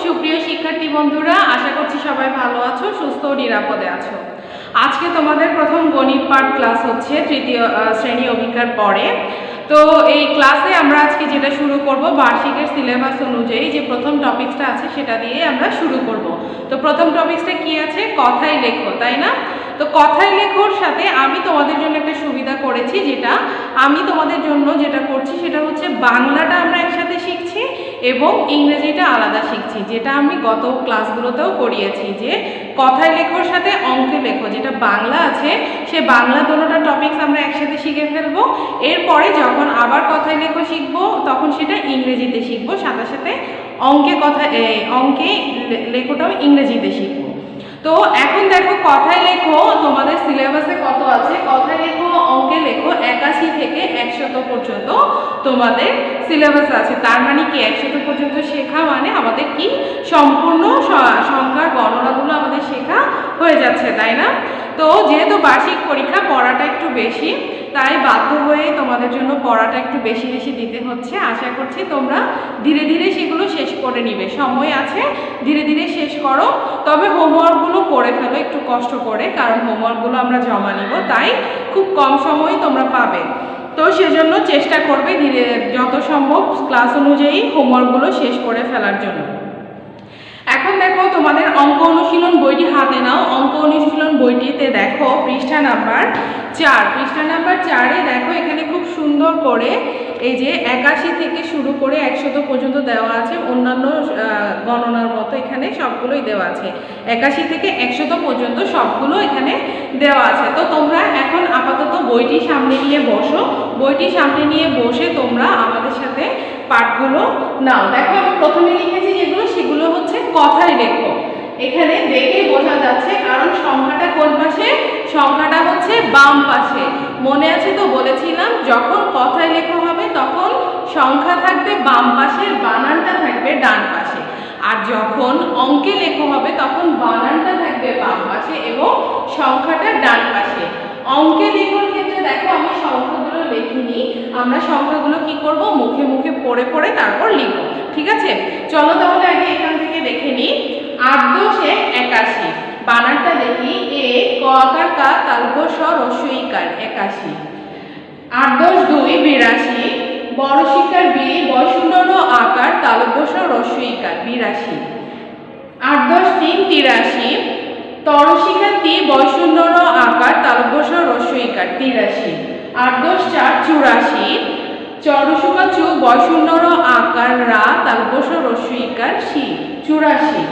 সুপ্রিয় শিক্ষার্থী বন্ধুরা, আশা করছি সবাই ভালো আছো, সুস্থ ও নিরাপদে আছো। আজকে তোমাদের প্রথম গণিত পাঠ ক্লাস হচ্ছে তৃতীয় শ্রেণী অভিজ্ঞার পরে। তো এই ক্লাসে আমরা আজকে যেটা শুরু করব, বার্ষিকের সিলেবাস অনুযায়ী যে প্রথম টপিকসটা আছে সেটা দিয়ে আমরা শুরু করব। তো প্রথম টপিকসটা কি আছে? কথায় লেখো, তাই না? তো কথায় লেখোর সাথে আমি তোমাদের জন্য একটা সুবিধা করেছি, যেটা আমি তোমাদের জন্য যেটা করছি সেটা হচ্ছে বাংলাটা আমরা একসাথে শিখছি এবং ইংরেজিটা আলাদা শিখছি, যেটা আমি গত ক্লাসগুলোতেও করিয়েছি যে কথায় লেখোর সাথে অঙ্কে লেখো, যেটা বাংলা আছে সে বাংলা দুটোটা টপিকস আমরা একসাথে শিখে ফেলবো। এরপরে যখন আবার কথায় লেখো শিখবো তখন সেটা ইংরেজিতে শিখবো, সাথে সাথে অঙ্কে লেখোটাও ইংরেজিতে শিখবো। তো এখন দেখো, কথায় লেখো তোমাদের সিলেবাসে কত আছে? কথায় লেখো, অঙ্কে লেখো 81 থেকে 100 পর্যন্ত তোমাদের সিলেবাস আছে। তার মানে কি 100 পর্যন্ত শেখা মানে আমাদের কি সম্পূর্ণ সংখ্যার গণনাগুলো আমাদের শেখা হয়ে যাচ্ছে, তাই না? তো যেহেতু বার্ষিক পরীক্ষা, পড়াটা একটু বেশি, তাই বাধ্য হয়ে তোমাদের জন্য পড়াটা একটু বেশি বেশি দিতে হচ্ছে। আশা করছি তোমরা ধীরে ধীরে সেগুলো শেষ করে নিবে, সময় আছে, ধীরে ধীরে শেষ করো। তবে হোমওয়ার্কগুলো করে ফেলো একটু কষ্ট করে, কারণ হোমওয়ার্কগুলো আমরা জমা নিব, তাই খুব কম সময় তোমরা পাবে। তো সেজন্য চেষ্টা করবে ধীরে যত সম্ভব ক্লাস অনুযায়ী হোমওয়ার্কগুলো শেষ করে ফেলার জন্য। এখন দেখো, তোমাদের অঙ্ক অনুশীলন বইটি হাতে নাও। অঙ্ক অনুশীলন বইটিতে দেখো পৃষ্ঠা নাম্বার 4। পৃষ্ঠা নাম্বার 4-এ দেখো এখানে খুব সুন্দর করে এই যে 81 থেকে শুরু করে 100 পর্যন্ত দেওয়া আছে। অন্যান্য গণনার মতো এখানে সবগুলোই দেওয়া আছে, 81 থেকে 100 পর্যন্ত সবগুলো এখানে দেওয়া আছে। তো তোমরা এখন আপাতত বইটি সামনে নিয়ে বসো, বইটি সামনে নিয়ে বসে তোমরা আমাদের সাথে পাঠগুলো নাও। দেখো আমি প্রথমে লিখেছি যেগুলো, সেগুলো হচ্ছে কথায় লেখো। এখানে দেখেই বোঝা যাচ্ছে, কারণ সংখ্যাটা কোন পাশে? সংখ্যাটা হচ্ছে বাম পাশে। মনে আছে তো, বলেছিলাম যখন কথায় লেখা হবে তখন সংখ্যা থাকবে বাম পাশে, বানানটা থাকবে ডান পাশে। আর যখন অঙ্কে লেখা হবে তখন বানানটা থাকবে বাম পাশে এবং সংখ্যাটা ডান পাশে। অঙ্কে লেখার ক্ষেত্রে দেখো আমি সংখ্যাগুলো লিখিনি, আমরা সংখ্যাগুলো কি করব? মুখে মুখে পড়ে পড়ে তারপর লিখব, ঠিক আছে? চলো তাহলে আগে এখান থেকে দেখে নিই। 8 × 10 = 81, বানানটা দেখি, এ ক আকার কা তালব্য স রস্বই ইকার 81। 8 × 10 = 2 82, বড় শিকার বি বয়শূন্য র আকার তালব্য স রস্বই ইকার 82। 8 × 10 = 3 83, তরশিকা তি বয়শূন্য র আকার তালব্য স রস্বই ইকার 83। 8 × 10 = 4 84, চরসুকা চু বয়শূন্য র আকার রা তালব্য স রস্বই ইকার সি 84।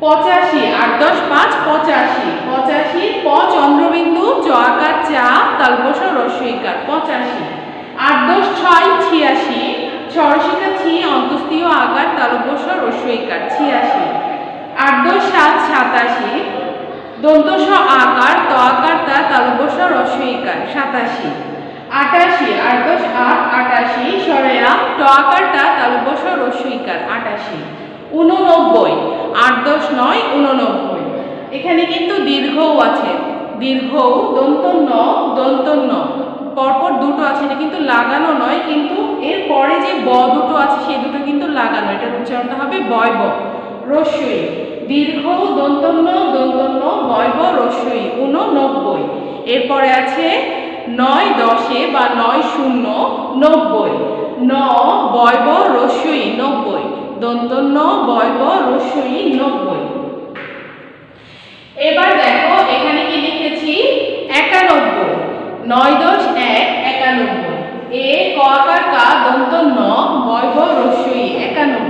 85, 8 × 10 = 5 85, 85 প চন্দ্রবিন্দু চ আকার চা তালব্য স রস্বই ইকার 85। 8 × 10 = 6 86, চরসিকা ছি অন্তস্থীয় আকার তালব্য স রস্বই ইকার 86। 8 × 10 = 7 87, দন্ত স আকার ত আকার তা তালব্য স রস্বই ইকার 87। 88, 8 × 10 = 8 88, সরেয়া ট আকার টা তালব্য স রস্বই ইকার 88। 89, 8 × 10 = 9 89। এখানে কিন্তু দীর্ঘও আছে, দীর্ঘ দন্ত ন দন্ত ন পরপর দুটো আছে, এটা কিন্তু লাগানো নয়, কিন্তু এর পরে যে ব দুটো আছে সেই দুটো কিন্তু লাগানো, এটার উচ্চারণটা হবে বয় ব রস্বই। দীর্ঘ দন্ত ন বয় ব রস্বই 89। এরপরে আছে 9 10 বা 9 0 90, ন বয় ব রস্বই 90, দন্ত ন বয় ব রস্বই 90। এবার দেখো এখানে কি লিখেছি? 91, 9 × 10 = 1 91, এ ক আকার কা দন্ত ন বয় ব রস্বই 91।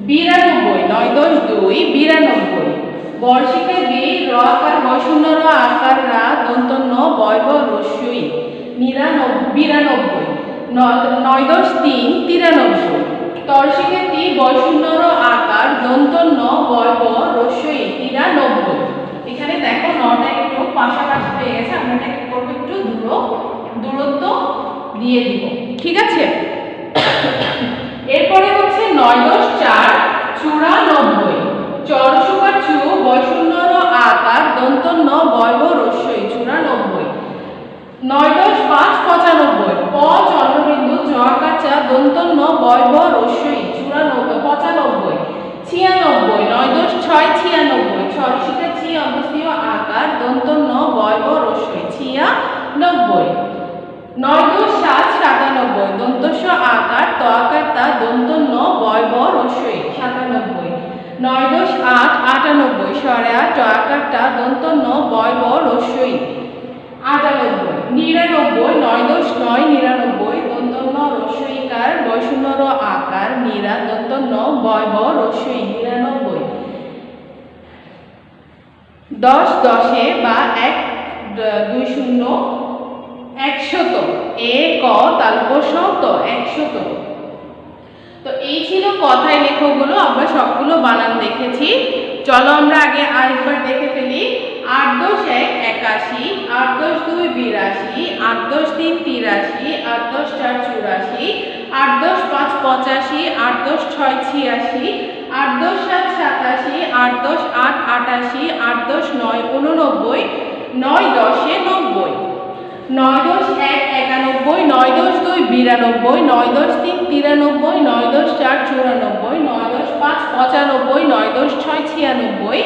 92, 9 × 10 = 2 92, বর্ষিকা বি র আকার বয়শূন্য র আকার রা দন্ত ন বয় ব রস্বই 92। 9 × 10 = 3 93, তরশিকা তি বয়শূন্য র আকার দন্ত ন বয় ব রস্বই 93। এখানে দেখো নটা একটু পাশাপাশি হয়ে গেছে, আমরা এটাকে করবো একটু দূরত্ব দিয়ে দিব, ঠিক আছে? এরপরে হচ্ছে 9 × 10 = 4 94, চরসুকার চু বয়শূন্য র আকার দন্ত ন বয় ব রস্বই 94। 9 × 10 = 5 95, প চন্দ্রবিন্দু চ আকার চা দন্ত ন বয় ব রস্বই 95। 96, আকার দন্ত ন বয় ব রস্যই 96। 9 × 7 = 97, দন্ত স আকার ত আকার তা দন্ত ন বয় ব রস্যই 97। 9 × 8 = 98, স্বরে আ ট আকার টা দন্ত ন বয় ব রস্যই 98। 99, 9 × 9 = 99, দন্ত ন রস্যইকার বয় শূন্য র আকার নিরা দন্ত ন বয় ব রস্যই 99। 10 10 বা 1 2 0 100, এ ক তালব্য স ত 100। তো এই ছিল কথায় লেখকগুলো, আমরা সবগুলো বানান দেখেছি। চলো আমরা আগে আরেকবার দেখে ফেলি। 8 × 1 = 81, 8 × 2 = 82, 8 × 3 = 83, 8 × 4 = 84, 8 × 5 = 85, 8 × 6 = 86, 8 × 7 = 87, 8 × 8 = 88, 8 × 9 = 89, 9 × 10 = 90। 9 × 1 = 91, 9 × 2 = 92, 9 × 3 = 93, 9 × 4 = 94, 9 × 5 = 95, 9 × 6 = 96,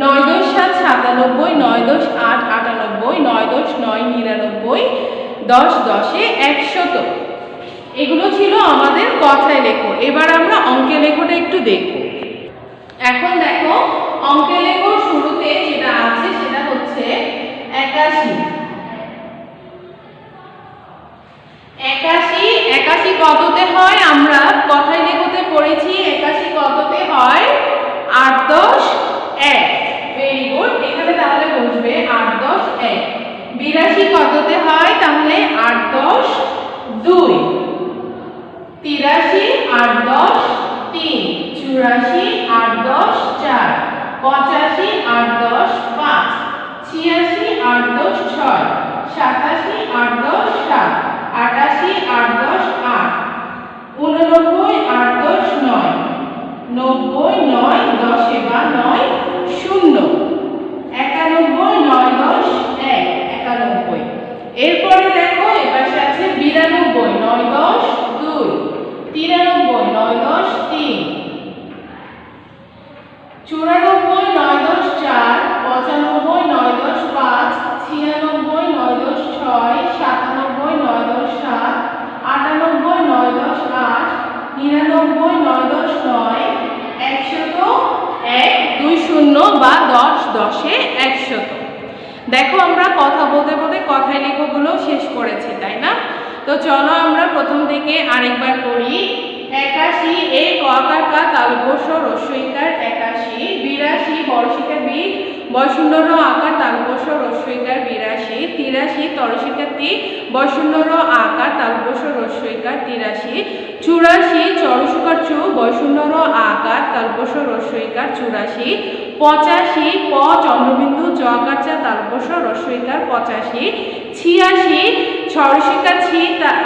9 × 7 = 97, 9 × 8 = 98, 9 × 9 = 99, 10 10 = 100। এগুলো ছিল আমাদের কথায় লেখো। এবার আমরা অঙ্কে লেখোটা একটু দেখব। এখন দেখো অঙ্কে লেখো শুরুতে যেটা আছে সেটা হচ্ছে 81। 81 কততে হয়? আমরা কথায় লেখোতে পড়েছি 81 কততে হয়? 8 10 1। ভেরি গুড, এখানে তাহলে বসবে 8 10 1। 82 কততে হয়? তাহলে 8 10 2। 83 8 10 3। 84 8 10 4। 85 8 10 5। 86 8 10 6। 87 8 10 7। 88 8 10 8। 89 8 10 9। 90 9 10 বা 9 0। 91 9 10 1 91। এরপরে দেখো এপাশে আছে 92 9 10 2। 93 9 10 3। 94 9 10 4। 95 9 10 5। 96 9 10 6। 97 9 10 7। 98 9 10 8। 99 9 10 9। 100 1 2 0 বা 10 10 100। দেখো আমরা কথা বলতে বলতে কথায় লেখোগুলো শেষ করেছি, তাই না? তো চলো আমরা প্রথম থেকে আরেকবার পড়ি। 81 এ ক আকার কা তালব্য স রস্যইকার 81। 82 বর্ষিকা বি বয় শূন্য র আকার তালব্য স রস্যইকার 82। 83 তরসিকা তি বয় শূন্য র আকার তালব্য স রস্যইকার 83। 84 চরসুকার চু বয় শূন্য র আকার তালব্য স রস্যইকার 84। 85 প চন্দ্রবিন্দু চ আকার চা তালব্য স রস্যইকার 85। 86 ছরসিকা ছি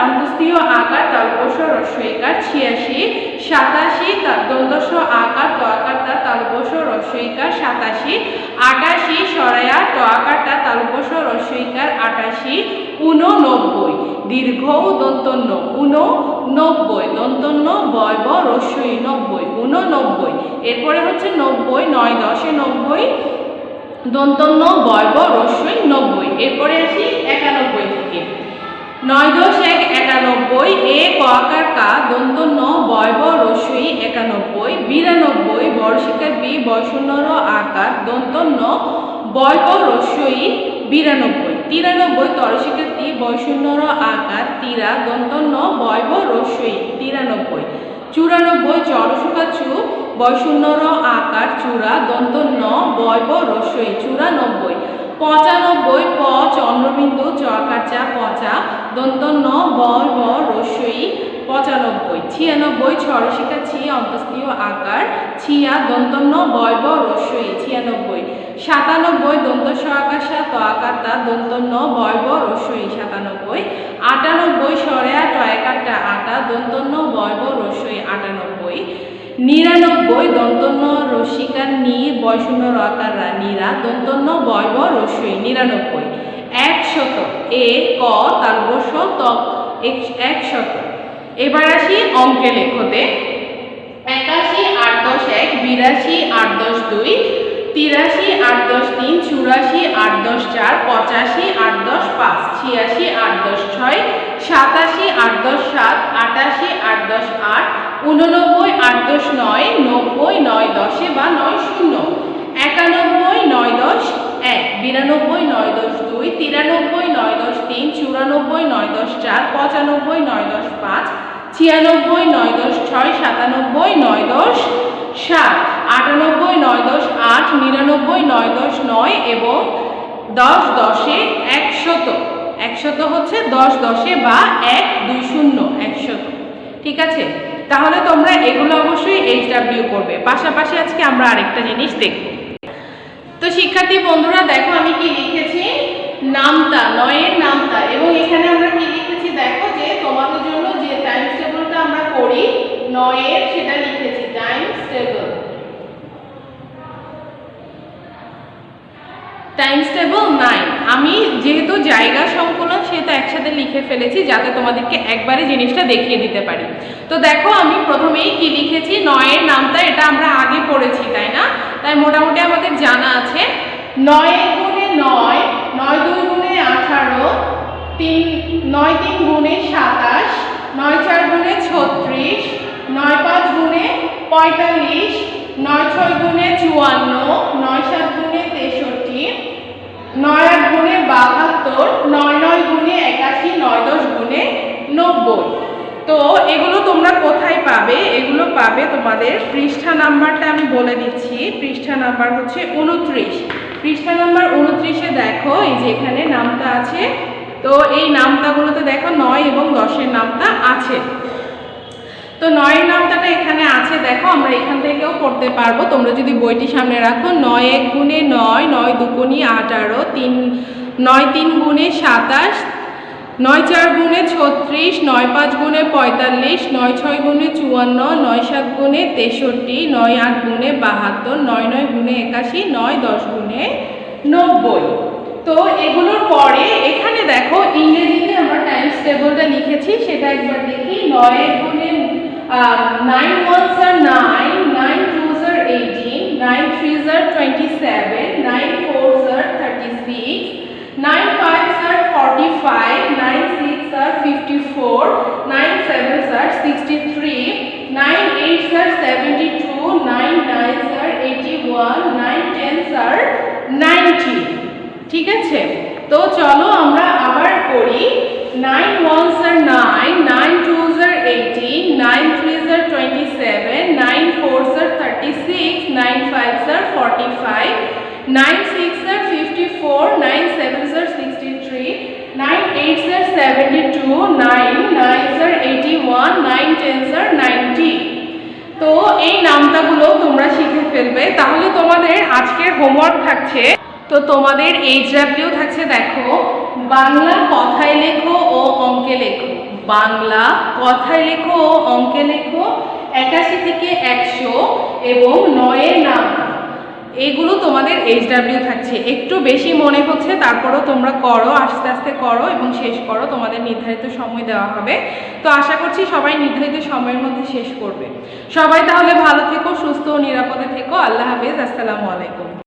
অন্তস্থীয় আকার তালব্য স রস্যইকার 86। 87 দন্ত স আকার ত আকার তা তালব্য স রস্যইকার 87। 88 সরায়া ট আকার তা তালব্য স রস্যইকার 88। 89 দীর্ঘ দন্তন্য 89 দন্তন্য বয় ব রস্যই 90 89। এরপরে হচ্ছে 90 9 10 90 দন্তন্য বয় ব রস্যই 90। এরপরে আসি 91 থেকে। 9 10 1 91 এ ক আকার কা দন্তন্য বয় ব রস্যই 91। 92 বর্ষিকা বি বয় শূন্য র আকার দন্তন্য বয় ব রস্যই 92। 93 তরসিকা তি বয় শূন্য র আকার তিরা দন্তন্য বয় ব রস্যই 93। 94 চরসুকা চু বয় শূন্য র আকার চূড়া দন্তন্য বয় ব রস্যই 94। 95 প চন্দ্রবিন্দু চ আকার চা পচা দন্তন্য বয় ব রস্যই 95। 96 ছরসিকা ছি অন্তস্থীয় আকার ছিয়া দন্তন্য বয় ব রস্যই 96। 97 দন্ত স আকার সা ত আকার তা দন্তন্য বয় ব রস্যই 97। 98 স্বরে আ ট আকার টা আটা দন্তন্য বয় ব রস্যই 98। 99 দন্তন্য রসিকার নি বয় শূন্য র আকার রা নিরা দন্তন্য বয় ব রস্যই 99। 100 এ ক তালব্য স ত 100। এবার আসি অঙ্কে লেখোতে। 81 8 10 1। 82 8 10 2। 83 8 10 3 84 8 10 4 85 8 10 5 86 8 10 6 87 8 10 7 88 8 10 8 89 8 10 9 90 9 10 বা 9 0 91 9 10 1 92 9 10 2 93 9 10 3 94 9 10 4 95 9 10 5 96 9 10 6 97 9 10 7 98 9 10 8 99 9 10 9 এবং 10 10 100 100 হচ্ছে 10 10 বা 1 2 0 100 ঠিক আছে। তাহলে তোমরা এগুলো অবশ্যই HW করবে। পাশাপাশি আজকে আমরা আরেকটা জিনিস দেখব। তো শিক্ষার্থী বন্ধুরা দেখো আমি কি লিখেছি, নামতা, 9 এর নামতা, এবং এখানে আমরা কি লিখেছি দেখো যে তোমাদের জন্য যে টাইমস টেবিলটা আমরা করি 9 এর সেটা লিখেছি টাইমস টেবিল। টাইমস টেবিল 9 আমি যেহেতু জায়গা সংকলন সেটা একসাথে লিখে ফেলেছি যাতে তোমাদেরকে একবারে জিনিসটা দেখিয়ে দিতে পারি। তো দেখো আমি প্রথমেই কি লিখেছি, 9 এর নামটা এটা আমরা আগে পড়েছি তাই না, তাই মোটামুটি আমাদের জানা আছে। 9 গুণে 9, 9 2 গুণে 18, 9 3 গুণে 27, 9 4 গুণে 36, 9 5 গুণে 45, 9 6 গুণে 54, 9 7 গুণে 63, 9 8 গুণে 72, 9 9 গুণে 81, 9 10 গুণে 90। তো এগুলো তোমরা কোথায় পাবে, এগুলো পাবে তোমাদের পৃষ্ঠা নাম্বারটা আমি বলে দিচ্ছি। পৃষ্ঠা নাম্বার হচ্ছে 29। পৃষ্ঠা নাম্বার 29-এ দেখো এই যে এখানে নামটা আছে। তো এই নামতাগুলোতে দেখো 9 এবং 10 এর নামতা আছে। তো 9 এর নামতাটা এখানে আছে দেখো, আমরা এখান থেকেও পড়তে পারবো তোমরা যদি বইটি সামনে রাখো। 9 1 গুণে 9, 9 2 গুণে 18, 9 3 গুণে 27, 9 4 গুণে 36, 9 5 গুণে 45, 9 6 গুণে 54, 9 7 গুণে 63, 9 8 গুণে 72, 9 9 গুণে 81, 9 10 গুণে 90। তো এগুলোর পরে এখানে দেখো ইংরেজিতে আমরা টাইমস টেবিলটা লিখেছি, সেটা একবার দেখি। 9 গুণে 9 1s are 9, 9 2s are 18, 9 3s are 27, 9 4s are 36, 9 5s are 45, 9 6s are 54, 9 7s are 63, 9 8s are 72, 9 9s are 81, 9 10s are 90। ঠিক আছে, তো চলো আমরা আবার করি। 9 1s are 9, 9 2s are 18, 9 3s are 27, 9 4s are 36, 9 5s are 45, 9 6s are 54, 9 7s are 63, 9 8s are 72, 9 9s are 81, 9 10s are 90। তো এই নামতাগুলো তোমরা শিখে ফেলবে। তাহলে তোমাদের আজকের হোমওয়ার্ক থাকছে, তো তোমাদের HW থাকছে দেখো, বাংলা কথায় লেখো ও অঙ্কে লেখো। বাংলা কথায় লেখো ও অঙ্কে লেখো 81 থেকে 100 এবং 9 এর নাম, এগুলো তোমাদের HW থাকছে। একটু বেশি মনে হচ্ছে, তারপরও তোমরা করো, আস্তে আস্তে করো এবং শেষ করো, তোমাদের নির্ধারিত সময় দেওয়া হবে। তো আশা করছি সবাই নির্ধারিত সময়ের মধ্যে শেষ করবে। সবাই তাহলে ভালো থেকো, সুস্থ ও নিরাপদে থেকো। আল্লাহ হাফেজ, আসসালামু আলাইকুম।